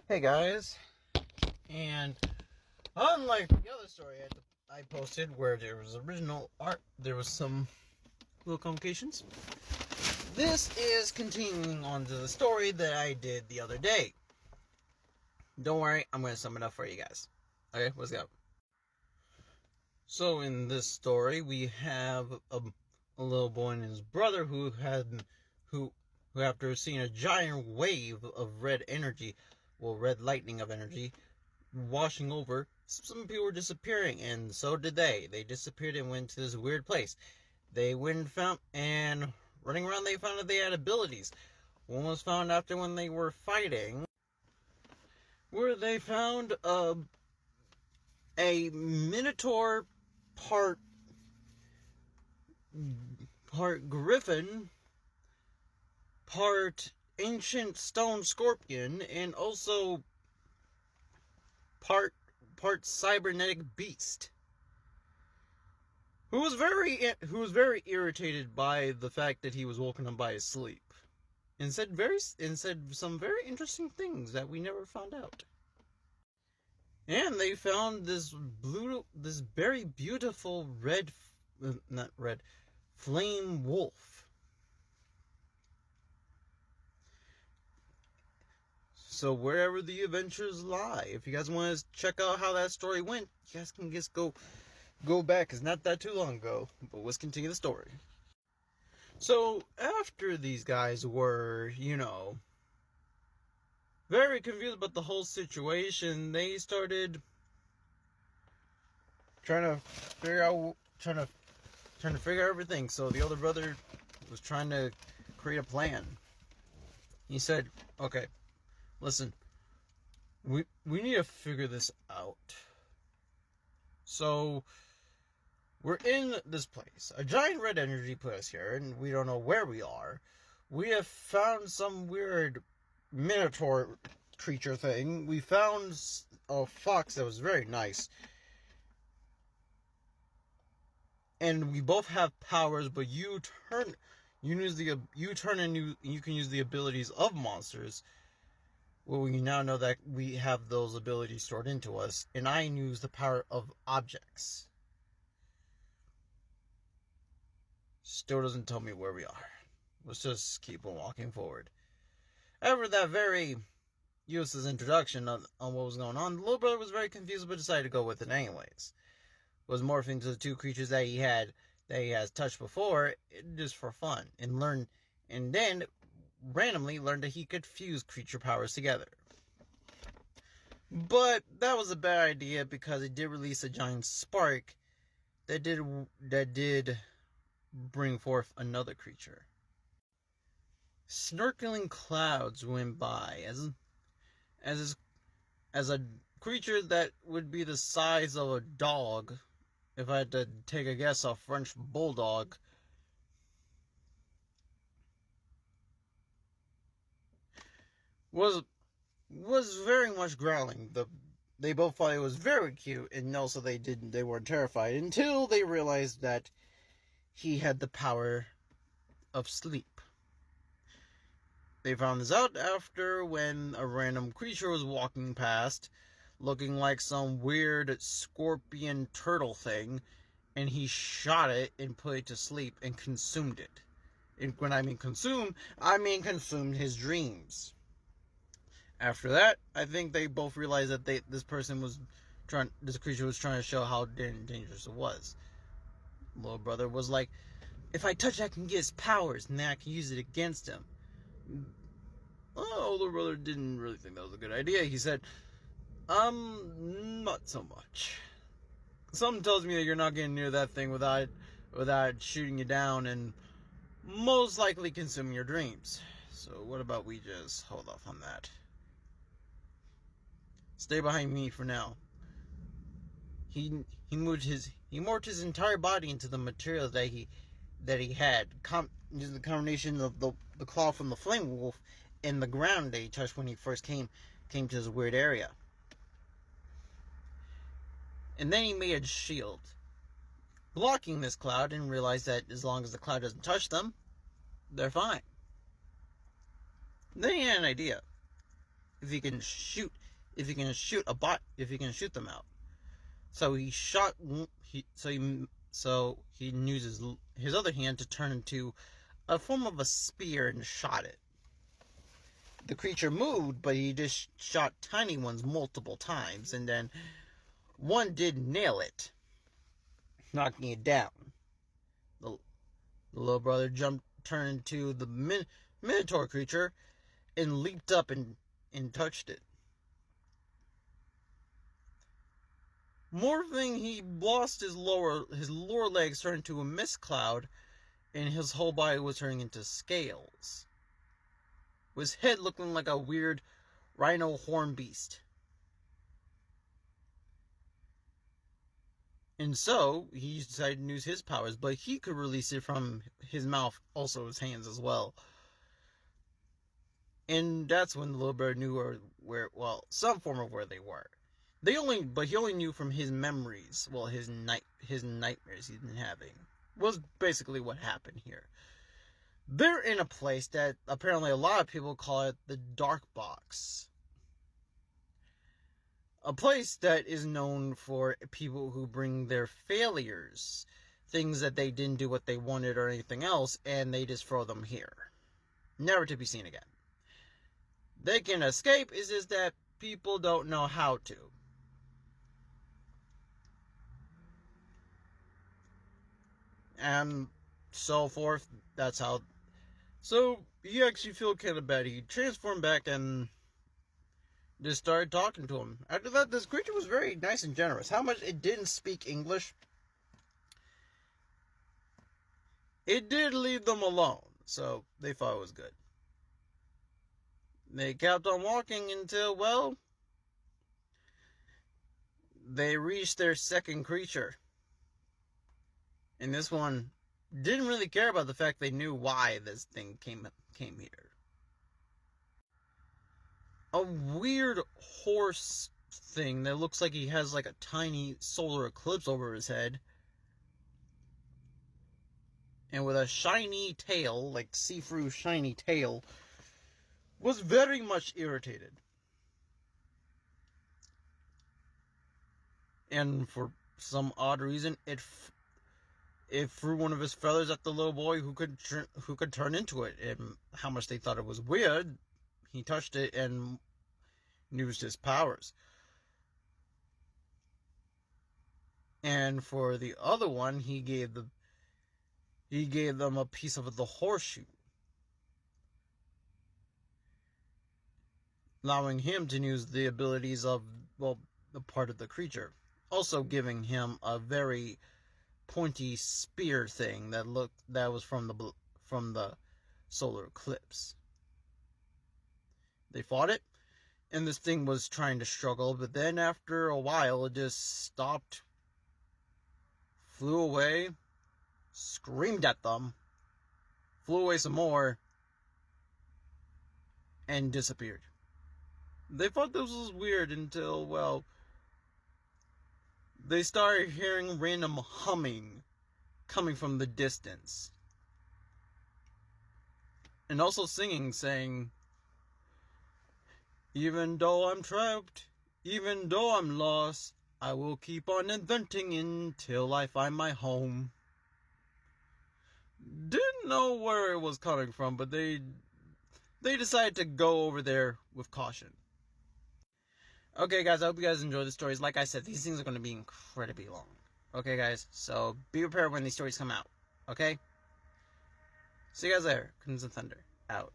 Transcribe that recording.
Hey guys, and unlike the other story I posted where there was original art, there was some little complications. This is continuing on to the story that I did the other day. Don't worry, I'm going to sum it up for you guys. Okay, let's go. So in this story, we have a little boy and his brother who after seeing a giant wave of red lightning of energy, washing over, some people were disappearing, and so did they. They disappeared and went to this weird place. They went and running around, they found that they had abilities. One was found after when they were fighting, where they found a minotaur, part griffin, part ancient stone scorpion, and also part cybernetic beast, who was very irritated by the fact that he was woken up by his sleep, and said some very interesting things that we never found out. And they found this very beautiful flame wolf. So wherever the adventures lie, if you guys want to check out how that story went, you guys can just go back. It's not that too long ago, but let's continue the story. So after these guys were, very confused about the whole situation, they started trying to figure out everything. So the older brother was trying to create a plan. He said, "Okay, listen, we need to figure this out. So we're in this place. A giant red energy put us here, and we don't know where we are. We have found some weird minotaur creature thing. We found a fox that was very nice. And we both have powers, but you can use the abilities of monsters. Well, we now know that we have those abilities stored into us, and I use the power of objects." Still doesn't tell me where we are. Let's just keep on walking forward. After that very useless introduction on what was going on, the little brother was very confused, but decided to go with it anyways. Was morphing to the two creatures that he has touched before, just for fun, and then randomly learned that he could fuse creature powers together. But that was a bad idea, because it did release a giant spark that did bring forth another creature. Snorkeling clouds went by as a creature that would be the size of a dog. If I had to take a guess, a French bulldog. Was very much growling. They both thought it was very cute, and also they weren't terrified until they realized that he had the power of sleep. They found this out after when a random creature was walking past, looking like some weird scorpion turtle thing, and he shot it and put it to sleep and consumed it. And when I mean consumed, I mean consumed his dreams. After that, I think they both realized that this creature was trying to show how dangerous it was. Little brother was like, "If I touch it, I can get his powers, and then I can use it against him." Older brother didn't really think that was a good idea. He said, not so much. Something tells me that you're not getting near that thing without shooting you down and most likely consuming your dreams. So what about we just hold off on that? Stay behind me for now." He morphed his entire body into the material that he had, using the combination of the claw from the flame wolf and the ground that he touched when he first came to this weird area. And then he made a shield, blocking this cloud, and realized that as long as the cloud doesn't touch them, they're fine. Then he had an idea. if he can shoot them out. So he uses his other hand to turn into a form of a spear and shot it. The creature moved, but he just shot tiny ones multiple times, and then one did nail it, knocking it down. The little brother turned into the Minotaur creature, and leaped up and touched it. Morphing, he lost his lower legs, turned into a mist cloud, and his whole body was turning into scales, with his head looking like a weird rhino horn beast. And so, he decided to use his powers, but he could release it from his mouth, also his hands as well. And that's when the little bird knew some form of where they were. He only knew from his memories, his nightmares he'd been having, was basically what happened here. They're in a place that apparently a lot of people call it the Dark Box. A place that is known for people who bring their failures, things that they didn't do what they wanted or anything else, and they just throw them here, never to be seen again. They can escape, it's just that people don't know how to. And so forth, that's how. So, he actually felt kind of bad. He transformed back and just started talking to him. After that, this creature was very nice and generous. How much it didn't speak English, it did leave them alone, so they thought it was good. They kept on walking until, they reached their second creature. And this one didn't really care about the fact they knew why this thing came here. A weird horse thing that looks like he has like a tiny solar eclipse over his head. And with a shiny tail, like see-through shiny tail, was very much irritated. And for some odd reason, it threw one of his feathers at the little boy who could turn into it. And how much they thought it was weird, he touched it and used his powers. And for the other one, he gave them a piece of the horseshoe, allowing him to use the abilities of the part of the creature, also giving him a very pointy spear thing that was from the solar eclipse. They fought it, and this thing was trying to struggle, but then after a while it just stopped, flew away, screamed at them, flew away some more, and disappeared. They thought this was weird until, they started hearing random humming coming from the distance. And also singing, saying, "Even though I'm trapped, even though I'm lost, I will keep on inventing until I find my home." Didn't know where it was coming from, but they decided to go over there with caution. Okay, guys, I hope you guys enjoy the stories. Like I said, these things are going to be incredibly long. Okay, guys, so be prepared when these stories come out. Okay? See you guys later. Crimson Thunder, out.